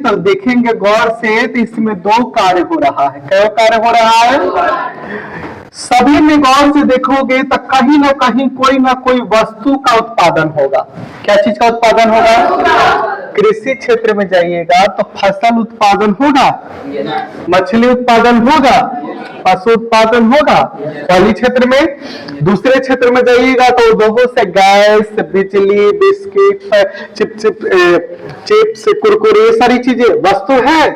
तो देखेंगे गौर से, तो इसमें दो कार्य हो रहा है। क्या कार्य हो रहा है? सभी में गौर से देखोगे तो कहीं ना कहीं कोई ना कोई वस्तु का उत्पादन होगा। क्या चीज का उत्पादन होगा? कृषि क्षेत्र में जाइएगा तो फसल उत्पादन होगा, मछली उत्पादन होगा, पशु उत्पादन होगा पहली क्षेत्र में। दूसरे क्षेत्र में जाइएगा तो उद्योगों से गैस, बिजली, बिस्किट, चिप्स, कुरकुरे, सारी चीजें वस्तु है।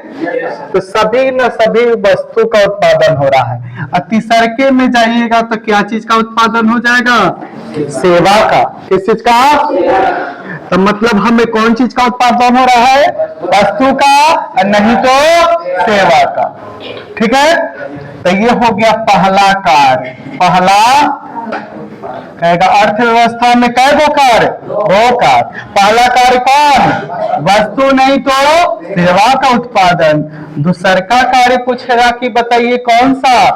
तो सभी न सभी वस्तु का उत्पादन हो रहा है। और तीसरे में जाइएगा तो क्या चीज का उत्पादन हो जाएगा? सेवा का। किस चीज का? तो मतलब हमें कौन चीज का उत्पादन हो रहा है? वस्तु का, नहीं तो सेवा का। ठीक है, तो ये हो गया पहला कार्य। पहला कहेगा अर्थव्यवस्था में कै गो कार्य? दो कार्य। पहला कार्य कौन? वस्तु नहीं तो सेवा का उत्पादन। दूसरा कार्य पूछेगा कि बताइए कौन सा?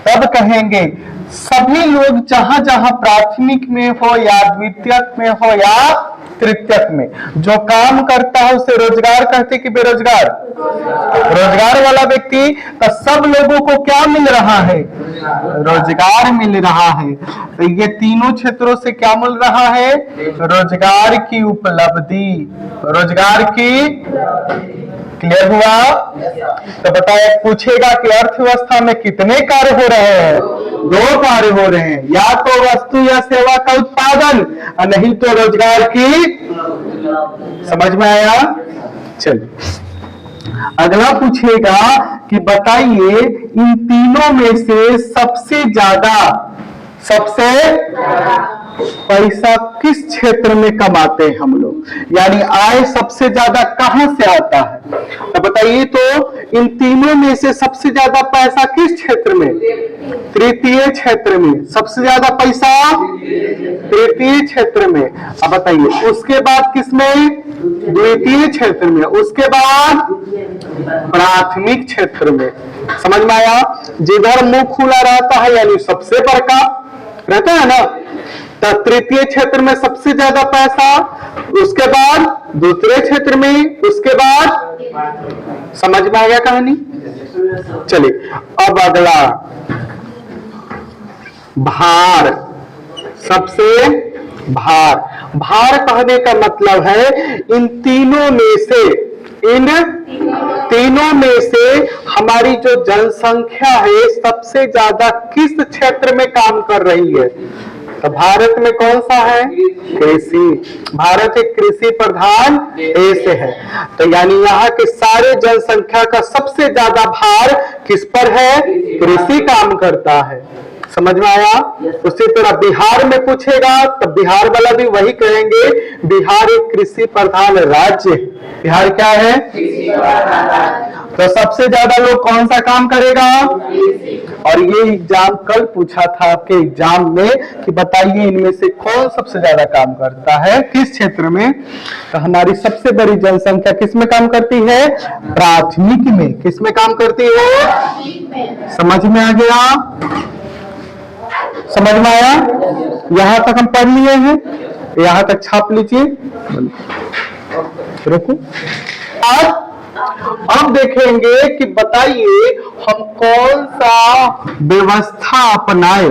तब कहेंगे सभी लोग जहां जहां प्राथमिक में हो या द्वितीयक में हो या तृतीयक में जो काम करता है उसे रोजगार कहते कि बेरोजगार? रोजगार वाला व्यक्ति, तो सब लोगों को क्या मिल रहा है? रोजगार मिल रहा है। तो ये तीनों क्षेत्रों से क्या मिल रहा है? रोजगार की उपलब्धि, रोजगार की। क्लियर हुआ? तो बताया, पूछेगा कि अर्थव्यवस्था में कितने कार्य हो रहे हैं? दो कार्य हो रहे हैं, या तो वस्तु या सेवा का उत्पादन, और नहीं तो रोजगार की। समझ में आया? चलिए अगला पूछेगा कि बताइए इन तीनों में से सबसे ज्यादा पैसा किस क्षेत्र में कमाते हैं हम लोग? यानी आय सबसे ज्यादा कहां से आता है? तो बताइए, तो इन तीनों में से सबसे ज्यादा पैसा किस क्षेत्र में? तृतीय क्षेत्र में। सबसे ज्यादा पैसा तृतीय क्षेत्र में। अब बताइए उसके बाद किसमें? द्वितीय क्षेत्र में। उसके बाद प्राथमिक क्षेत्र में। समझ में आया? जिधर मुंह खुला रहता है यानी सबसे बड़का रहता है ना, तो तृतीय क्षेत्र में सबसे ज्यादा पैसा, उसके बाद दूसरे क्षेत्र में, उसके बाद। समझ में आ गया कहानी? चलिए अब अगला भार। सबसे भार कहने का मतलब है इन तीनों में से हमारी जो जनसंख्या है सबसे ज्यादा किस क्षेत्र में काम कर रही है? तो भारत में कौन सा है? कृषि। भारत एक कृषि प्रधान देश है। तो यानी यहाँ के सारे जनसंख्या का सबसे ज्यादा भार किस पर है? कृषि काम करता है। समझ में आया? उसी तरह बिहार में पूछेगा तो बिहार वाला भी वही कहेंगे, बिहार एक कृषि प्रधान राज्य। बिहार क्या है? तो सबसे ज्यादा लोग कौन सा काम करेगा? और ये एग्जाम कल पूछा था आपके एग्जाम में कि बताइए इनमें से कौन सबसे ज्यादा काम करता है किस क्षेत्र में? तो हमारी सबसे बड़ी जनसंख्या किस में काम करती है? प्राथमिक में। किस में काम करती है? समझ में आ गया? समझ में आया? यहां तक हम पढ़ लिए हैं, यहां तक छाप लीजिए। रुको, अब देखेंगे कि बताइए हम कौन सा व्यवस्था अपनाए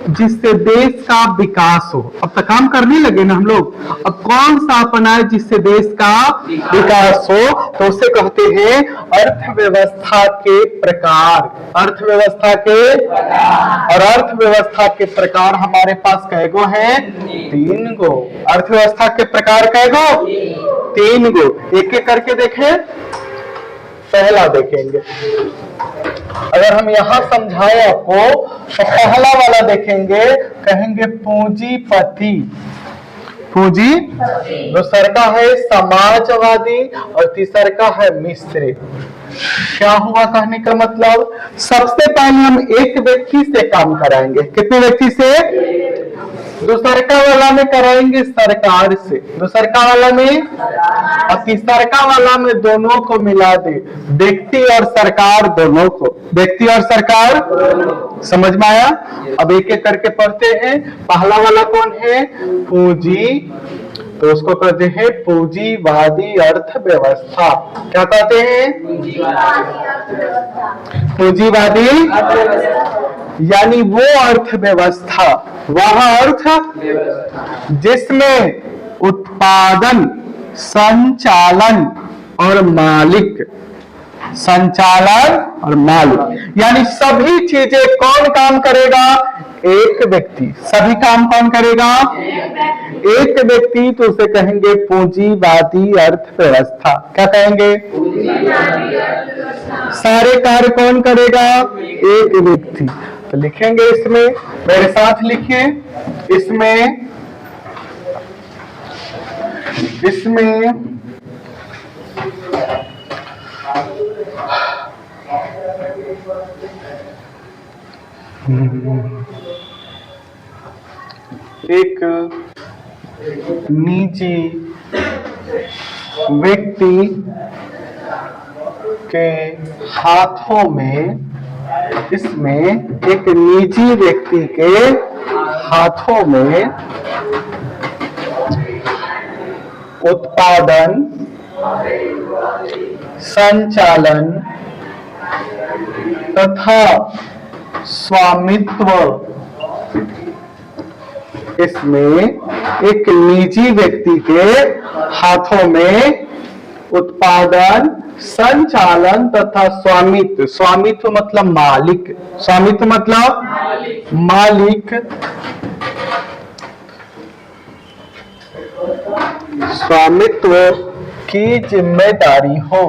जिससे देश का विकास हो। अब तक काम करने लगे ना हम लोग, अब कौन सा अपनाए जिससे देश का विकास हो? तो उसे कहते हैं अर्थव्यवस्था के प्रकार। अर्थव्यवस्था के और अर्थव्यवस्था के प्रकार हमारे पास कै गो है? 3 गो। अर्थव्यवस्था के प्रकार कै गो? 3 गो। एक एक करके देखें। पहला देखेंगे, अगर हम यहां समझाएं आपको तो पहला वाला देखेंगे, कहेंगे पूंजीपति। दूसरा का है समाजवादी और तीसरा का है मिस्त्री। क्या हुआ कहने का मतलब? सबसे पहले हम एक व्यक्ति से काम कराएंगे। कितने व्यक्ति से? दूसरा वाला में कराएंगे सरकार से, दूसरा वाला में, और तीसरा वाला में दोनों को मिला दे, व्यक्ति और सरकार दोनों को। व्यक्ति और सरकार, समझ में आया? अब एक एक करके पढ़ते हैं। पहला वाला कौन है? पूंजी। तो उसको कहते हैं पूंजीवादी अर्थव्यवस्था। क्या कहते हैं? पूंजीवादी यानी वो अर्थव्यवस्था, वह अर्थ जिसमें उत्पादन, संचालन और मालिक, संचालन और मालिक यानी सभी चीजें कौन काम करेगा? एक व्यक्ति। सभी काम कौन करेगा? एक व्यक्ति। तो उसे कहेंगे पूंजीवादी अर्थव्यवस्था। क्या कहेंगे? सारे कार्य कौन करेगा? एक व्यक्ति। तो लिखेंगे इसमें, मेरे साथ लिखिए, इसमें एक निजी व्यक्ति के हाथों में, इसमें एक निजी व्यक्ति के हाथों में उत्पादन, संचालन तथा स्वामित्व, इसमें एक निजी व्यक्ति के हाथों में उत्पादन, संचालन तथा स्वामित्व। स्वामित्व मतलब मालिक। स्वामित्व मतलब मालिक। स्वामित्व की जिम्मेदारी हो।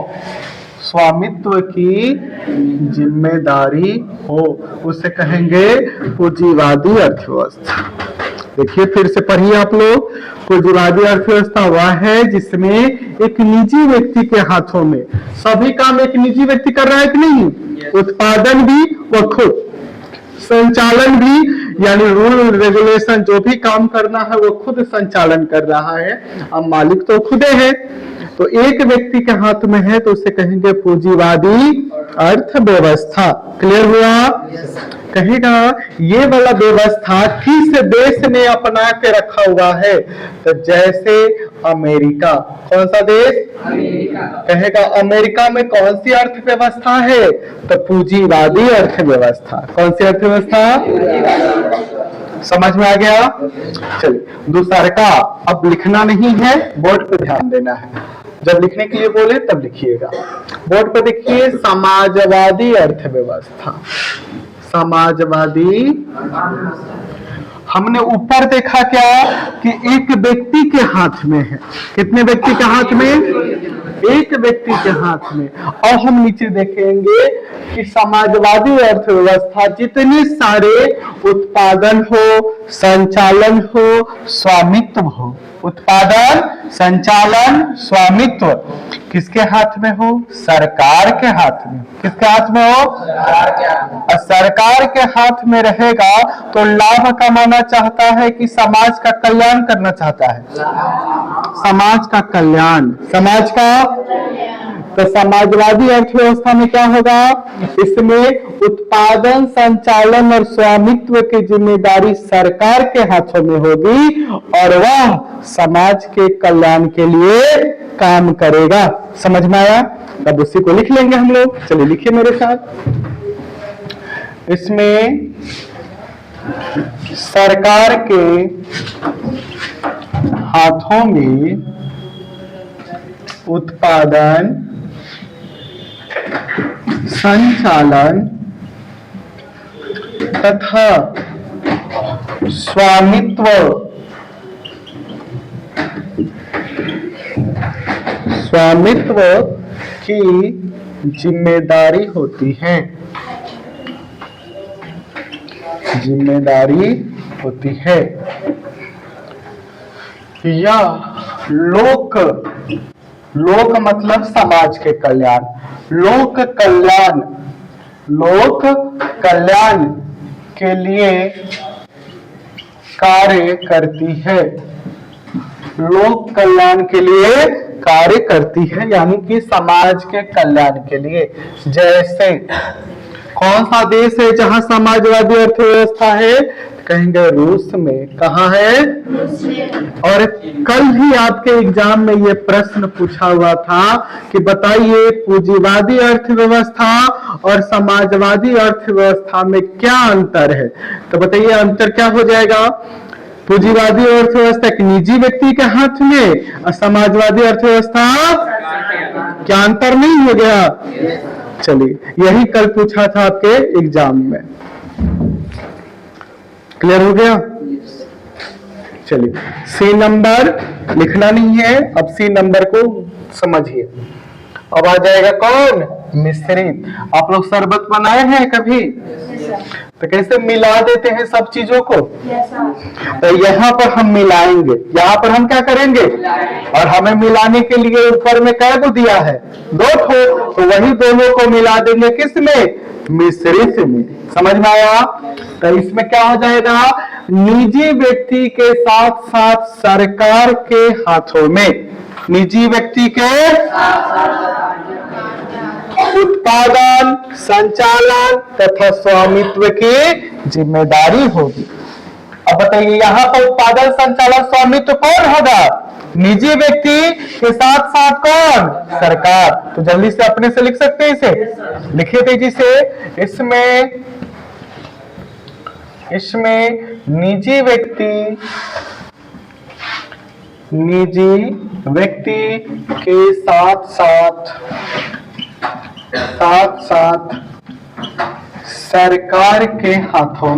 स्वामित्व की जिम्मेदारी हो, उसे कहेंगे पूंजीवादी अर्थव्यवस्था। देखिए फिर से पढ़िए आप लोग। पूंजीवादी अर्थव्यवस्था वह है जिसमें एक निजी व्यक्ति के हाथों में, सभी काम एक निजी व्यक्ति कर रहा है कि नहीं? उत्पादन भी वो खुद, संचालन भी यानी रूल रेगुलेशन जो भी काम करना है वो खुद संचालन कर रहा है। अब मालिक तो खुद है। तो एक व्यक्ति के हाथ में है तो उसे कहेंगे पूंजीवादी अर्थव्यवस्था। क्लियर हुआ? कहेगा ये वाला व्यवस्था किस देश ने अपना के रखा हुआ है? तो जैसे अमेरिका। कौन सा देश? अमेरिका। कहेगा अमेरिका में कौन सी अर्थव्यवस्था है? तो पूंजीवादी अर्थव्यवस्था। कौन सी अर्थव्यवस्था? समझ में आ गया? चलिए दूसरा का, अब लिखना नहीं है, बोर्ड पे ध्यान देना है। जब लिखने के लिए बोले तब लिखिएगा। बोर्ड पे देखिए, समाजवादी अर्थव्यवस्था। समाजवादी, हमने ऊपर देखा क्या कि एक व्यक्ति के हाथ में है। कितने व्यक्ति के हाथ में? एक व्यक्ति के हाथ में। और हम नीचे देखेंगे कि समाजवादी अर्थव्यवस्था जितने सारे उत्पादन हो, संचालन हो, स्वामित्व हो, उत्पादन, संचालन, स्वामित्व किसके हाथ में हो? सरकार के हाथ में। किसके हाथ में हो? सरकार के हाथ में रहेगा तो लाभ कमाना चाहता है कि समाज का कल्याण करना चाहता है? समाज का कल्याण। समाज का, तो समाजवादी अर्थव्यवस्था में क्या होगा? इसमें उत्पादन, संचालन और स्वामित्व की जिम्मेदारी सरकार के हाथों में होगी और वह समाज के कल्याण के लिए काम करेगा। समझ में आया? तब उसी को लिख लेंगे हम लोग। चलिए लिखिए मेरे साथ। इसमें सरकार के हाथों में उत्पादन, संचालन तथा स्वामित्व की जिम्मेदारी होती है। जिम्मेदारी होती है या लोक मतलब समाज के कल्याण, लोक कल्याण के लिए कार्य करती है। लोक कल्याण के लिए कार्य करती है यानी कि समाज के कल्याण के लिए। जैसे कौन सा देश है जहां समाजवादी अर्थव्यवस्था है? कहेंगे रूस में। कहाँ है? और कल ही आपके एग्जाम में ये प्रश्न पूछा हुआ था कि बताइए पूंजीवादी अर्थव्यवस्था और समाजवादी अर्थव्यवस्था में क्या अंतर है। तो बताइए अंतर क्या हो जाएगा? पूंजीवादी अर्थव्यवस्था एक निजी व्यक्ति के हाथ में और समाजवादी अर्थव्यवस्था, क्या अंतर नहीं हो गया? चलिए यही कल पूछा था आपके एग्जाम में। क्लियर हो गया? चलिए सी नंबर लिखना नहीं है, अब सी नंबर को समझिए। अब आ जाएगा कौन? मिश्रित। आप लोग शरबत बनाए हैं कभी? तो कैसे मिला देते हैं सब चीजों को? तो यहाँ पर हम मिलाएंगे, यहाँ पर हम क्या करेंगे? और हमें मिलाने के लिए ऊपर में क्या को दिया है? 2 ठो, तो वही दोनों को मिला देंगे किसमें? मिश्रित में। समझ में आया? तो इसमें क्या हो जाएगा? निजी व्यक्ति के साथ साथ सरकार के हाथों में, निजी व्यक्ति के उत्पादन, संचालन तथा स्वामित्व की जिम्मेदारी होगी। अब बताइए यहाँ पर उत्पादन, संचालन, स्वामित्व कौन होगा? निजी व्यक्ति के साथ साथ कौन? सरकार। तो जल्दी से अपने से लिख सकते हैं इसे? लिखिए तेजी से। इसमें निजी व्यक्ति के साथ साथ सरकार के हाथों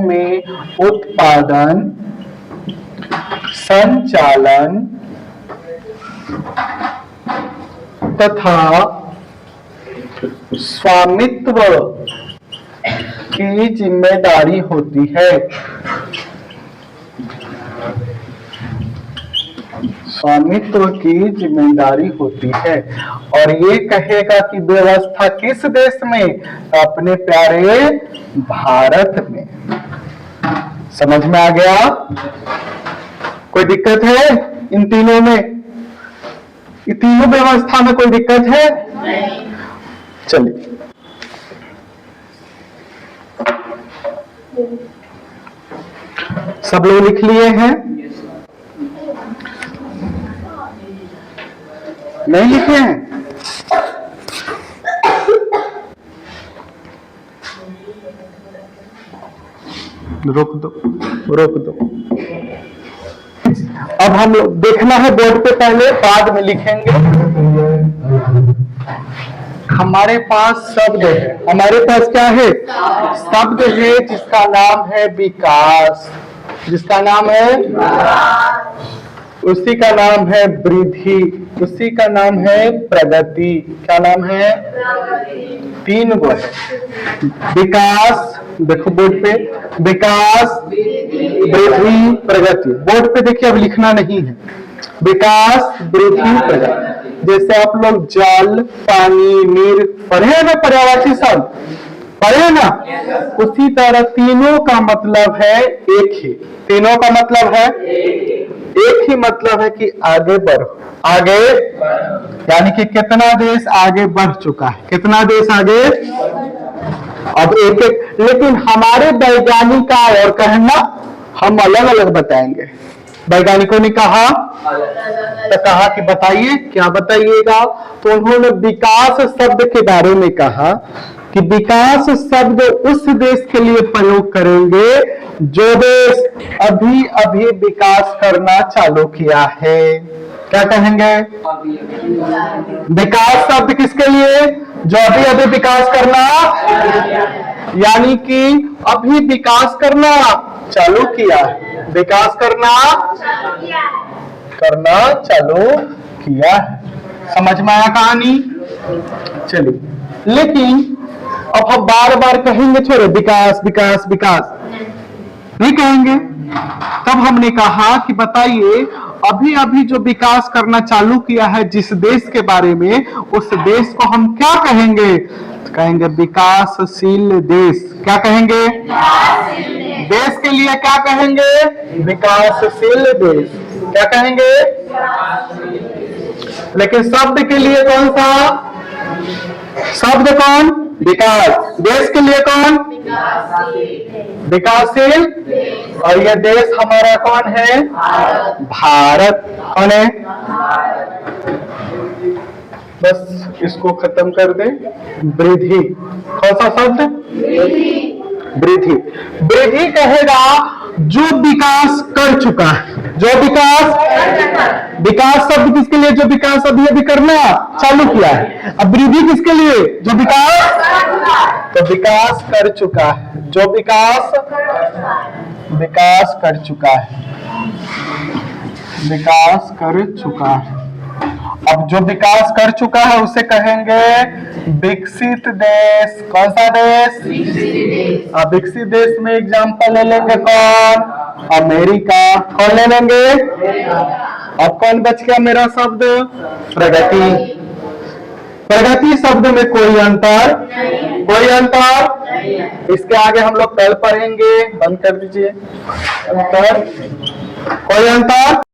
में उत्पादन, संचालन तथा स्वामित्व की जिम्मेदारी होती है। स्वामित्व की जिम्मेदारी होती है। और ये कहेगा कि व्यवस्था किस देश में? अपने प्यारे भारत में। समझ में आ गया? कोई दिक्कत है इन तीनों में? इन तीनों व्यवस्था में कोई दिक्कत है? नहीं। चलिए सब लोग लिख लिए हैं? नहीं लिखे हैं? रोक दो। अब हम लोग देखना है बोर्ड पे, पहले बाद में लिखेंगे। हमारे पास शब्द है, हमारे पास क्या है? शब्द है जिसका नाम है विकास, जिसका नाम है, उसी का नाम है वृद्धि, उसी का नाम है प्रगति। क्या नाम है? 3 गो है। विकास, देखो बोर्ड पे, विकास, वृद्धि, प्रगति। बोर्ड पे देखिए, अब लिखना नहीं है। विकास, वृद्धि, प्रगति। जैसे आप लोग जल, पानी, नीर पढ़े हैं ना, पर्यायवाची शब्द पढ़े हैं ना? उसी तरह तीनों का मतलब है एक ही। तीनों का मतलब है एक ही, मतलब है कि आगे बढ़ो, आगे, यानी कि कितना देश आगे बढ़ चुका है, कितना देश आगे। अब एक एक, लेकिन हमारे वैज्ञानिक का और कहना हम अलग अलग बताएंगे। वैज्ञानिकों ने कहा, तो कहा कि बताइए, क्या बताइएगा? तो उन्होंने विकास शब्द के बारे में कहा कि विकास शब्द उस देश के लिए प्रयोग करेंगे जो देश अभी अभी विकास करना चालू किया है। क्या कहेंगे? विकास शब्द किसके लिए? जो अभी अभी विकास करना, यानी कि अभी विकास करना चालू किया है, विकास करना चालू किया है। समझ में आया कहानी? चलिए, लेकिन अब हम बार बार कहेंगे थोड़े विकास विकास विकास नहीं कहेंगे। तब हमने कहा कि बताइए अभी अभी जो विकास करना चालू किया है जिस देश के बारे में, उस देश को हम क्या कहेंगे? तो कहेंगे विकासशील देश। क्या कहेंगे? देश के लिए क्या कहेंगे? विकासशील देश। क्या कहेंगे? लेकिन शब्द के लिए कौन सा शब्द? कौन? विकास। देश के लिए कौन? विकासशील। और ये देश हमारा कौन है? भारत। कौन है? बस इसको खत्म कर दे। वृद्धि। कौन सा शब्द? वृद्धि। वृद्धि कहेगा जो विकास कर चुका है, जो विकास शब्द किसके लिए? जो विकास अभी अभी करना चालू किया है। अब वृद्धि किसके लिए? जो विकास, तो विकास कर चुका है, जो विकास कर चुका है, विकास कर चुका है। अब जो विकास कर चुका है उसे कहेंगे विकसित देश। कौन सा देश? अब विकसित देश में एग्जांपल ले लेंगे कौन? अमेरिका। कौन ले लेंगे? अब कौन बच गया मेरा शब्द? प्रगति। प्रगति शब्द में कोई अंतर? कोई अंतर? इसके आगे हम लोग कल पढ़ेंगे। बंद कर दीजिए। अंतर, कोई अंतर?